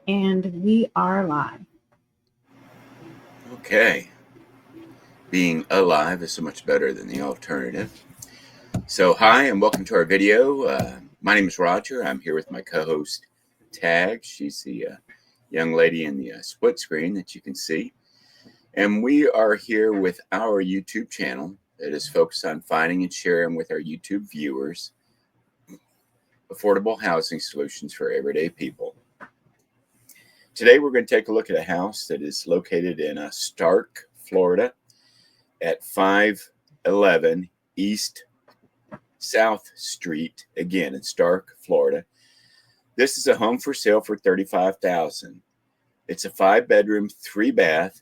And we are live. Okay. Being alive is so much better than the alternative. So, hi, and welcome to our video. My name is Roger. I'm here with my co host, Tagg. She's the young lady in the split screen that you can see. And we are here with our YouTube channel that is focused on finding and sharing with our YouTube viewers affordable housing solutions for everyday people. Today, we're going to take a look at a house that is located in Starke, Florida, at 511 East South Street, again in Starke, Florida. This is a home for sale for $35,000. It's a 5-bedroom, 3-bath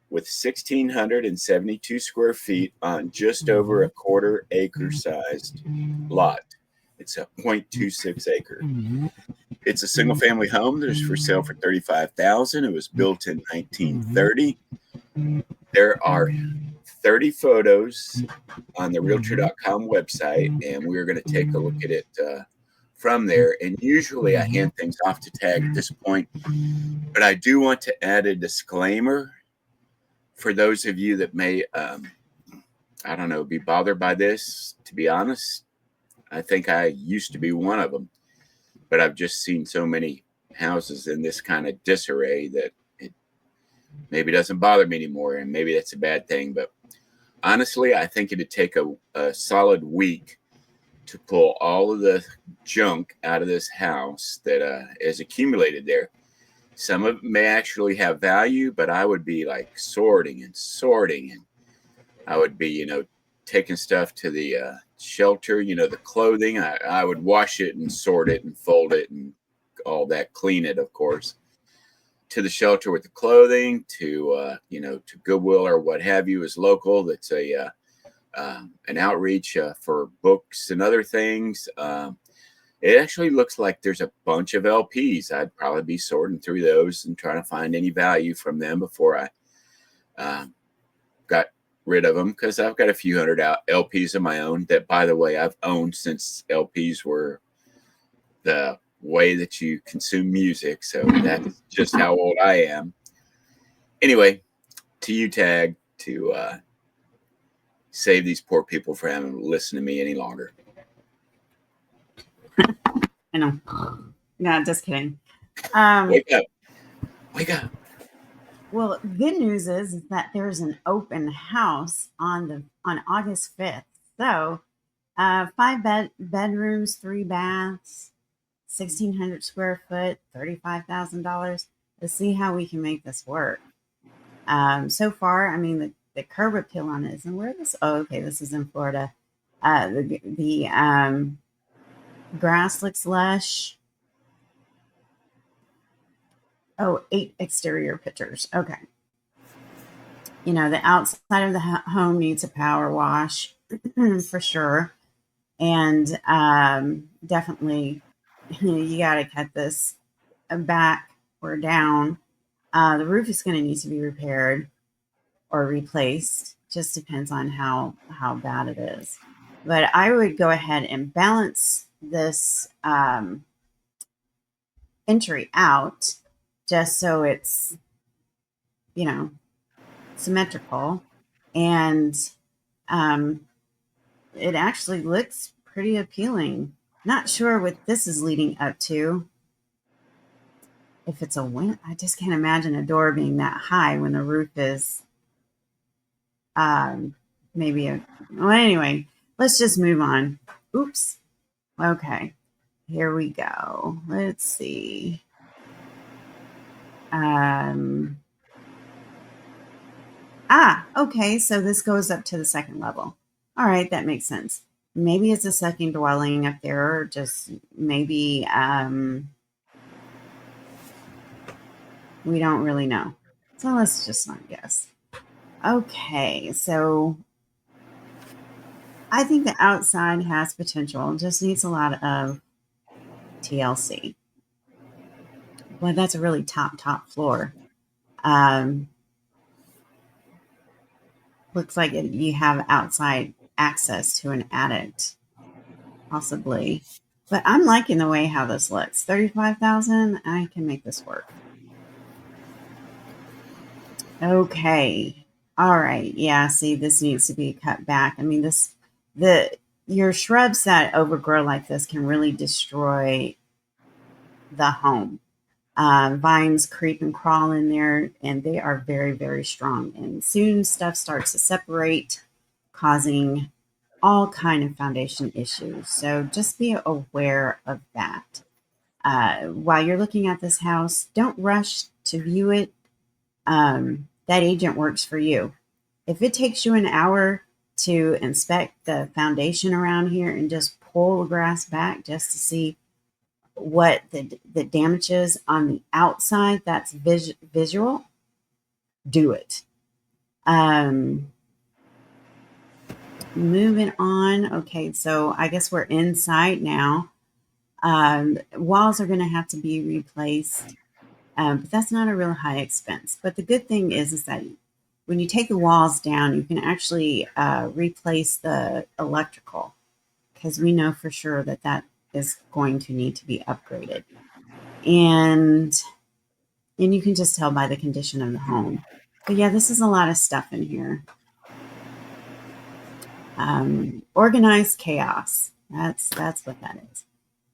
with 1,672 square feet on just over a quarter-acre sized lot. It's a 0.26 acre. It's a single-family home that is for sale for $35,000. It was built in 1930. There are 30 photos on the Realtor.com website, and we're going to take a look at it from there. And usually I hand things off to Tagg at this point, but I do want to add a disclaimer for those of you that may, be bothered by this. To be honest, I think I used to be one of them, but I've just seen so many houses in this kind of disarray that it maybe doesn't bother me anymore, and maybe that's a bad thing. But honestly, I think it'd take a solid week to pull all of the junk out of this house that is accumulated there. Some of it may actually have value, but I would be like sorting, and I would be, taking stuff to the shelter, the clothing. I would wash it and sort it and fold it and all that, clean it, of course, to the shelter with the clothing, to to Goodwill or what have you is local. That's an outreach for books and other things. It actually looks like there's a bunch of LPs. I'd probably be sorting through those and trying to find any value from them before I got rid of them, because I've got a few hundred LPs of my own that, by the way, I've owned since LPs were the way that you consume music. So that's just how old I am. Anyway, to you, Tagg, to save these poor people from having to listen to me any longer. I know. No, just kidding. Wake up. Wake up. Well, good news is that there's an open house on August 5th. So, 5 bedrooms, 3 baths, 1,600 square foot, $35,000. Let's see how we can make this work. So far, I mean, the curb appeal on it is, and where this? Oh, okay, this is in Florida. The grass looks lush. Oh, 8 exterior pictures. Okay. The outside of the home needs a power wash for sure. And definitely, you got to cut this back or down. The roof is going to need to be repaired or replaced. Just depends on how bad it is. But I would go ahead and balance this entry out just so it's, symmetrical. And it actually looks pretty appealing. Not sure what this is leading up to. If it's a window, I just can't imagine a door being that high when the roof is well, anyway, let's just move on. Oops. Okay, here we go. Let's see. Okay, so this goes up to the second level. All right, that makes sense. Maybe it's a second dwelling up there, or just maybe we don't really know. So let's just not guess. Okay, so I think the outside has potential, just needs a lot of TLC. Well, that's a really top floor. Looks like you have outside access to an attic, possibly. But I'm liking the way how this looks. 35,000, I can make this work. Okay. All right. Yeah, see, this needs to be cut back. I mean, your shrubs that overgrow like this can really destroy the home. Vines creep and crawl in there, and they are very, very strong. And soon stuff starts to separate, causing all kind of foundation issues. So just be aware of that. While you're looking at this house, don't rush to view it. That agent works for you. If it takes you an hour to inspect the foundation around here and just pull the grass back just to see what the damage is on the outside, that's visual, do it. Moving on. Okay, so I guess we're inside now. Walls are going to have to be replaced, but that's not a real high expense. But the good thing is that when you take the walls down, you can actually replace the electrical, because we know for sure that that is going to need to be upgraded. And you can just tell by the condition of the home. But yeah, this is a lot of stuff in here. Organized chaos. That's what that is.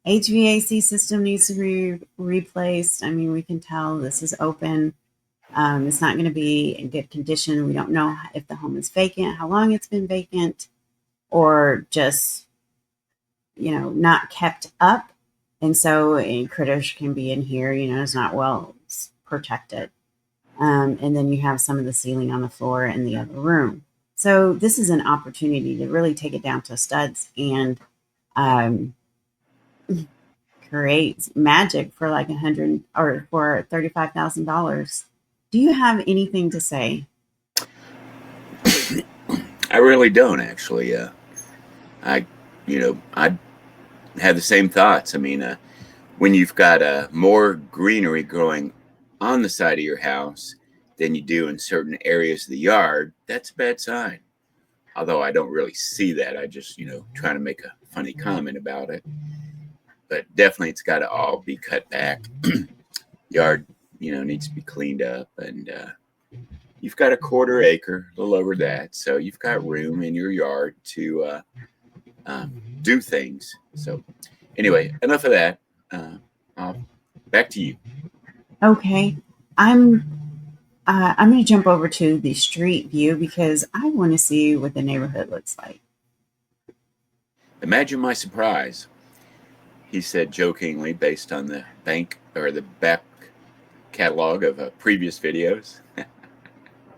HVAC system needs to be replaced. I mean, we can tell this is open. It's not going to be in good condition. We don't know if the home is vacant, how long it's been vacant, or just, not kept up. And so critters can be in here, it's not well protected. And then you have some of the ceiling on the floor in the other room. So this is an opportunity to really take it down to studs and create magic for like 100 or for $35,000. Do you have anything to say? I really don't actually. I, I have the same thoughts. I mean, when you've got more greenery growing on the side of your house than you do in certain areas of the yard, that's a bad sign. Although I don't really see that. I just, trying to make a funny comment about it. But definitely it's got to all be cut back. Yard, needs to be cleaned up. And you've got a 1/4 acre, a little over that. So you've got room in your yard to do things. So anyway, enough of that. Back to you. Okay, I'm going to jump over to the street view because I want to see what the neighborhood looks like. Imagine my surprise, he said jokingly, based on the bank or the back catalog of previous videos.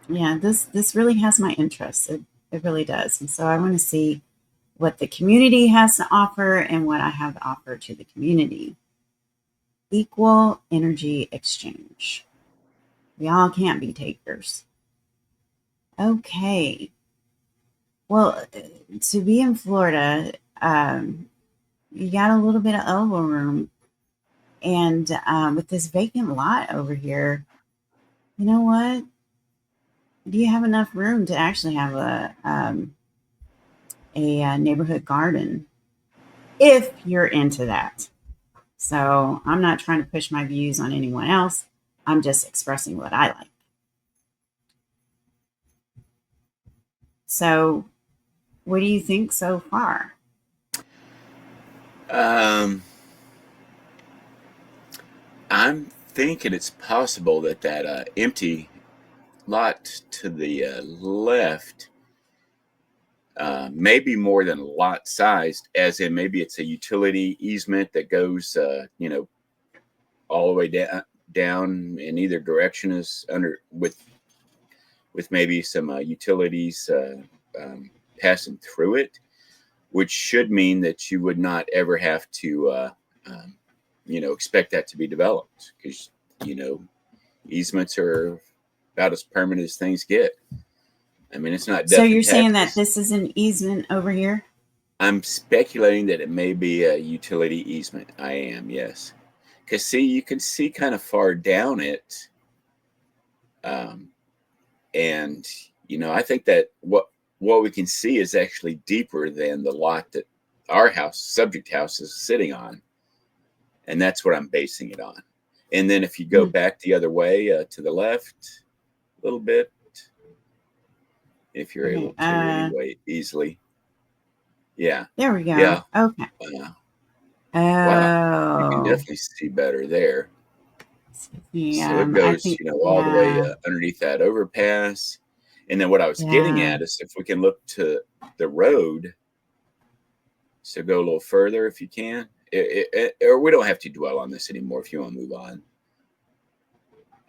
Yeah, this really has my interest. It really does. And so I want to see what the community has to offer and what I have to offer to the community. Equal energy exchange. We all can't be takers. Okay. Well, to be in Florida, you got a little bit of elbow room. And with this vacant lot over here, you know what? Do you have enough room to actually have a neighborhood garden if you're into that? So I'm not trying to push my views on anyone else. I'm just expressing what I like. So, what do you think so far? I'm thinking it's possible that empty lot to the left may be more than lot sized, as in maybe it's a utility easement that goes, all the way down in either direction, is under with maybe some utilities passing through it, which should mean that you would not ever have to, expect that to be developed, because easements are about as permanent as things get. I mean, it's not So death and you're saying that taxes. this is an easement over here? I'm speculating that it may be a utility easement. I am, yes. Because see, you can see kind of far down it. And I think that what we can see is actually deeper than the lot that our house, subject house, is sitting on, and that's what I'm basing it on. And then if you go back the other way to the left a little bit, if you're Okay. able to anyway, easily. Yeah. There we go. Yeah. Okay. Wow. You can Oh. definitely see better there. So it I goes, think, all the way yeah. underneath that overpass. And then what I was getting Yeah. at is if we can look to the road, so go a little further if you can, or we don't have to dwell on this anymore if you want to move on.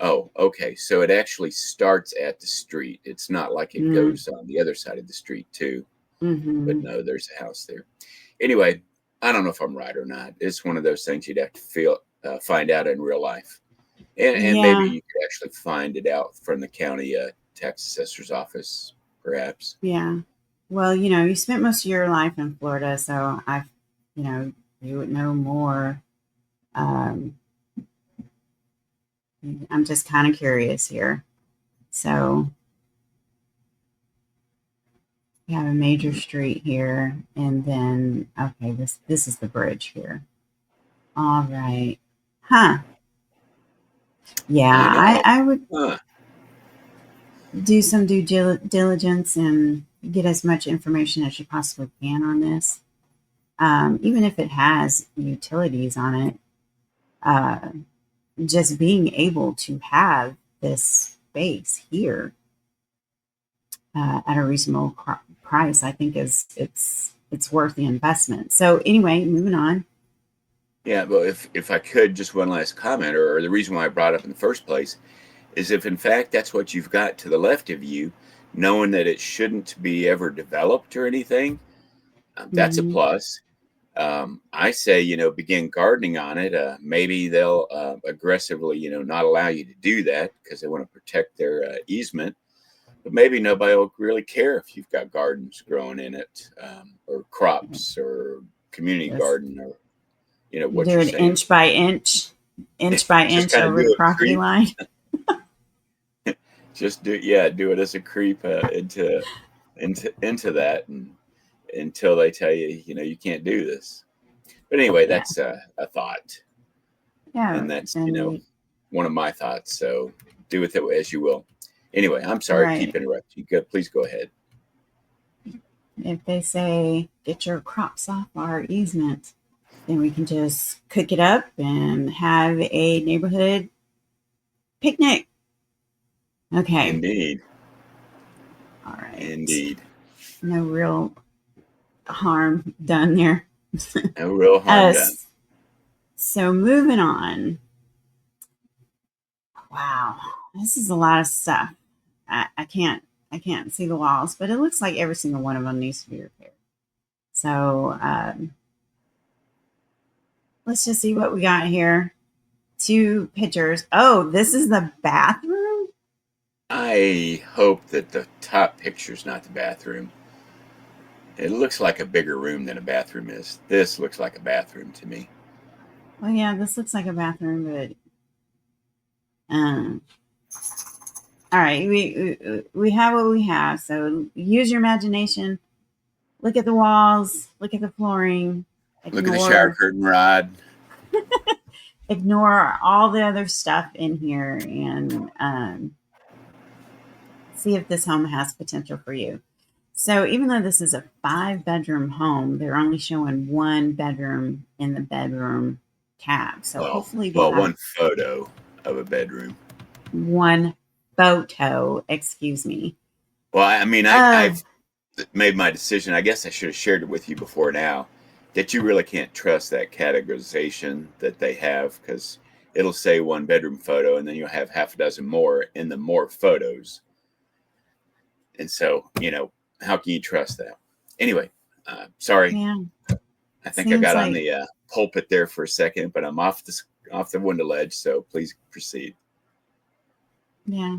Oh, okay. So it actually starts at the street. It's not like it goes on the other side of the street too. But Mm-hmm. no, there's a house there. Anyway, I don't know if I'm right or not. It's one of those things you'd have to find out in real life, and maybe Yeah. you could actually find it out from the county tax assessor's office, perhaps. Yeah. Well, you spent most of your life in Florida, so you would know more. Um, I'm just kind of curious here. So we have a major street here, and then okay, this is the bridge here. All right. Huh. I Yeah, I, know. I would Huh. do some due diligence and get as much information as you possibly can on this. Even if it has utilities on it, uh, just being able to have this space here at a reasonable price, I think it's worth the investment. So anyway, moving on. Yeah, but if I could, just one last comment, or the reason why I brought it up in the first place is if in fact that's what you've got to the left of you, knowing that it shouldn't be ever developed or anything, that's a Mm-hmm. plus. I say, begin gardening on it. Maybe they'll aggressively, not allow you to do that because they want to protect their easement. But maybe nobody will really care if you've got gardens growing in it, or crops, or community Just garden, or what do you're it saying. inch by Just inch kind of over do the a property creep. line. Just do it as a creep into that, and until they tell you, you can't do this. But anyway, Yeah, that's a thought. yeah, And that's and one of my thoughts. So do with it as you will. Anyway, I'm sorry to keep right. interrupting you. Please go ahead. If they say get your crops off our easement, then we can just cook it up and have a neighborhood picnic. Okay. Indeed. All right. Indeed. No real harm done there. No real harm uh, done. so moving on. Wow, this is a lot of stuff. I can't see the walls, but it looks like every single one of them needs to be repaired. So let's just see what we got here. Two pictures. Oh, this is the bathroom. I hope that the top picture's not the bathroom. It looks like a bigger room than a bathroom is. This looks like a bathroom to me. Well, yeah, this looks like a bathroom, but um, all right, we have what we have. So use your imagination. Look at the walls. Look at the flooring. Look at the shower Ignore curtain rod. ignore all the other stuff in here and see if this home has potential for you. So even though this is a 5-bedroom home, they're only showing 1 bedroom in the bedroom tab. So Well, hopefully they well, have one photo of a bedroom. one photo. Excuse me. Well, I mean, Uh, I've made my decision. I guess I should have shared it with you before now, that you really can't trust that categorization that they have, because it'll say one bedroom photo and then you'll have half a dozen more in the more photos. And so, how can you trust that? Anyway, sorry. yeah, I think I seems got on like, the pulpit there for a second, but I'm off the window ledge. So please proceed. yeah,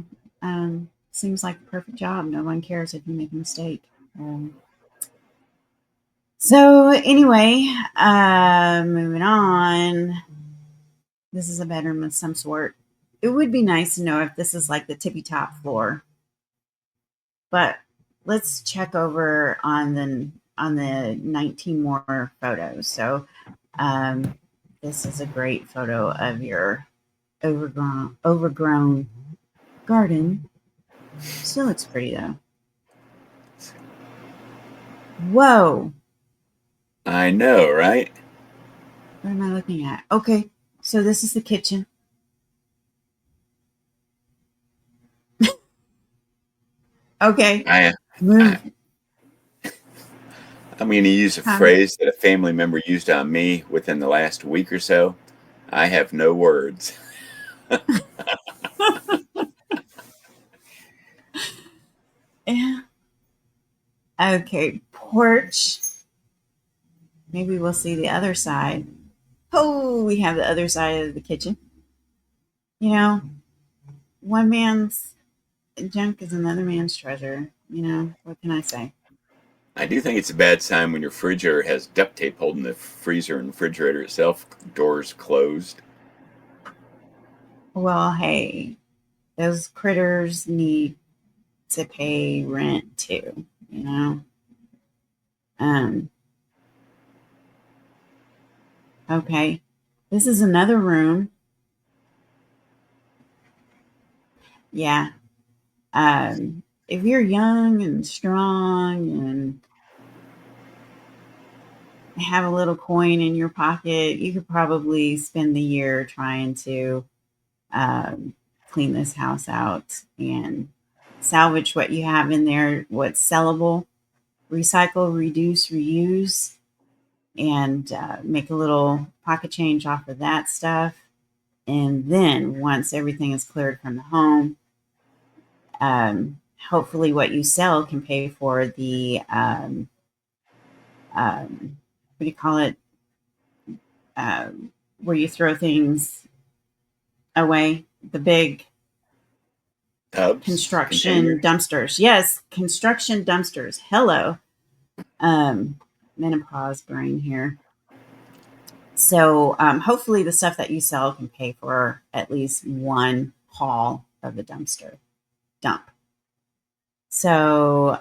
seems like a perfect job. No one cares if you make a mistake. So anyway, moving on. This is a bedroom of some sort. It would be nice to know if this is like the tippy top floor, but let's check over on on the 19 more photos. So this is a great photo of your overgrown garden. Still looks pretty though. Whoa. I know, right? What am I looking at? Okay, so this is the kitchen. Okay, I, move. I'm going to use a Huh? phrase that a family member used on me within the last week or so. I have no words. Yeah. Okay, porch. Maybe we'll see the other side. Oh, we have the other side of the kitchen. You know, one man's junk is another man's treasure. You know, what can I say? I do think it's a bad sign when your refrigerator has duct tape holding the freezer and refrigerator itself, doors closed. Well, hey, those critters need to pay rent too, you know? Um, okay. This is another room. Yeah. If you're young and strong and have a little coin in your pocket, you could probably spend the year trying to um, clean this house out and salvage what you have in there, what's sellable, recycle, reduce, reuse, and make a little pocket change off of that stuff. And then once everything is cleared from the home, hopefully what you sell can pay for the what do you call it? Where you throw things away, the big Tubs, construction containers. dumpsters. Yes, construction dumpsters. Hello. Um, menopause brain here. So hopefully the stuff that you sell can pay for at least one haul of the dumpster dump. So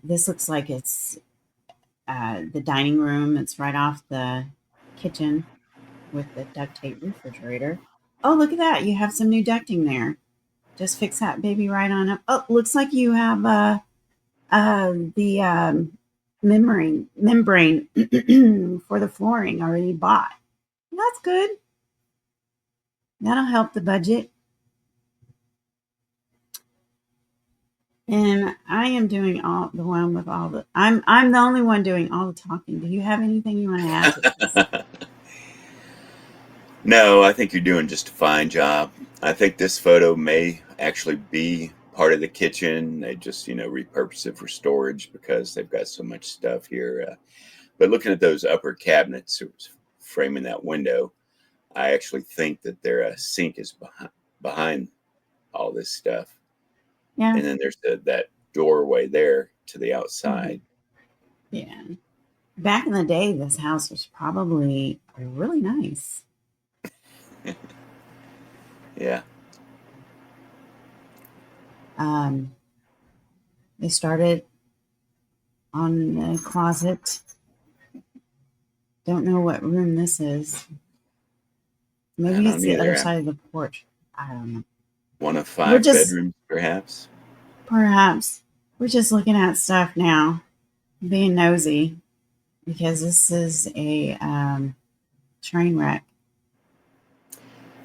this looks like it's the dining room. It's right off the kitchen with the duct tape refrigerator. Oh, look at that. You have some new ducting there. Just fix that baby right on up. Oh, looks like you have the membrane for the flooring already bought. That's good. That'll help the budget. And I am doing all the one with all the I'm the only one doing all the talking. Do you have anything you want to add to this? No, I think you're doing just a fine job. I think this photo may actually be part of the kitchen. They just, repurpose it for storage because they've got so much stuff here. But looking at those upper cabinets framing that window, I actually think that their sink is behind all this stuff. Yeah. And then there's that doorway there to the Mhm. outside. Yeah. Back in the day, this house was probably really nice. Yeah. Um, they started on the closet. Don't know what room this is. I Maybe it's don't the other either. side of the porch. I don't know. One of We're 5 just bedrooms, perhaps. perhaps we're just looking at stuff now, being nosy because this is a train wreck.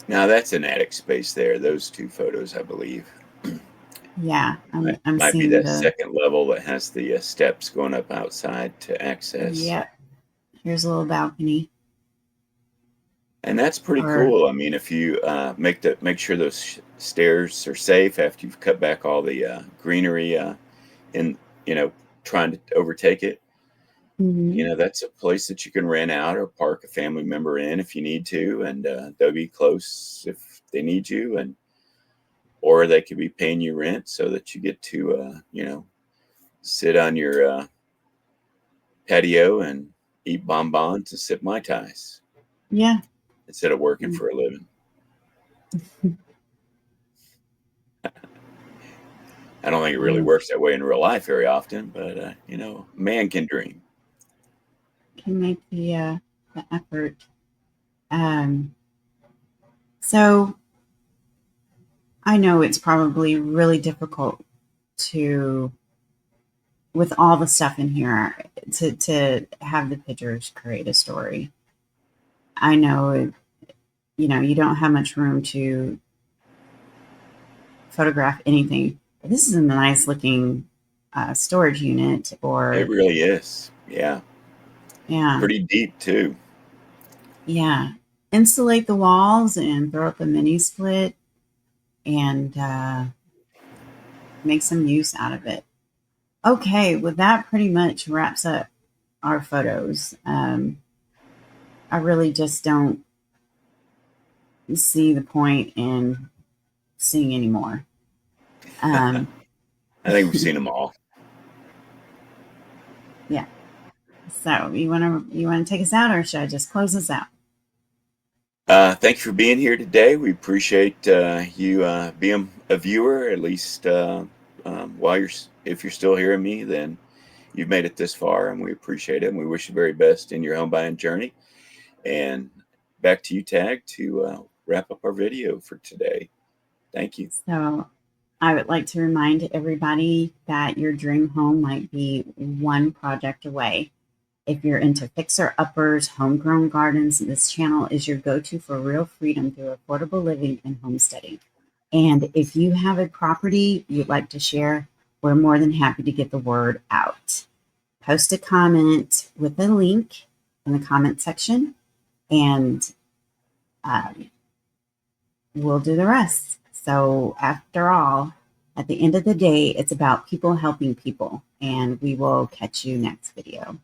Now that's an attic space there. Those 2 photos, I believe. Yeah, I'm Might be seeing that the second level that has the steps going up outside to access. yep. Here's a little balcony. And that's pretty Or cool. I mean, if you make sure those stairs are safe after you've cut back all the greenery in, you know, trying to overtake it, mhm. that's a place that you can rent out or park a family member in if you need to, and they'll be close if they need you, and or they could be paying you rent so that you get to, sit on your patio and eat bonbons and sip mai tais Yeah. instead of working for a living. I don't think it really and works that way in real life very often, but you know, man can dream. can make the effort. Um, so I know it's probably really difficult to, with all the stuff in here, to have the pictures create a story. I know, you know, you don't have much room to photograph anything. This is a nice looking storage unit, It or really is. Yeah. yeah, Pretty deep too. yeah. Insulate the walls and throw up a mini split and make some use out of it. Okay, well, that pretty much wraps up our photos. I really just don't see the point in seeing anymore. Um, I think we've seen them all. yeah. So you wanna take us out, or should I just close us out? Thank you for being here today. We appreciate you being a viewer, at least while if you're still hearing me, then you've made it this far, and we appreciate it. And we wish you the very best in your home buying journey. And back to you, Tagg, to wrap up our video for today. Thank you. So I would like to remind everybody that your dream home might be one project away. If you're into fixer uppers, homegrown gardens, this channel is your go-to for real freedom through affordable living and homesteading. And if you have a property you'd like to share, we're more than happy to get the word out. Post a comment with a link in the comment section, and um, we'll do the rest. So, after all, at the end of the day, it's about people helping people, and we will catch you next video.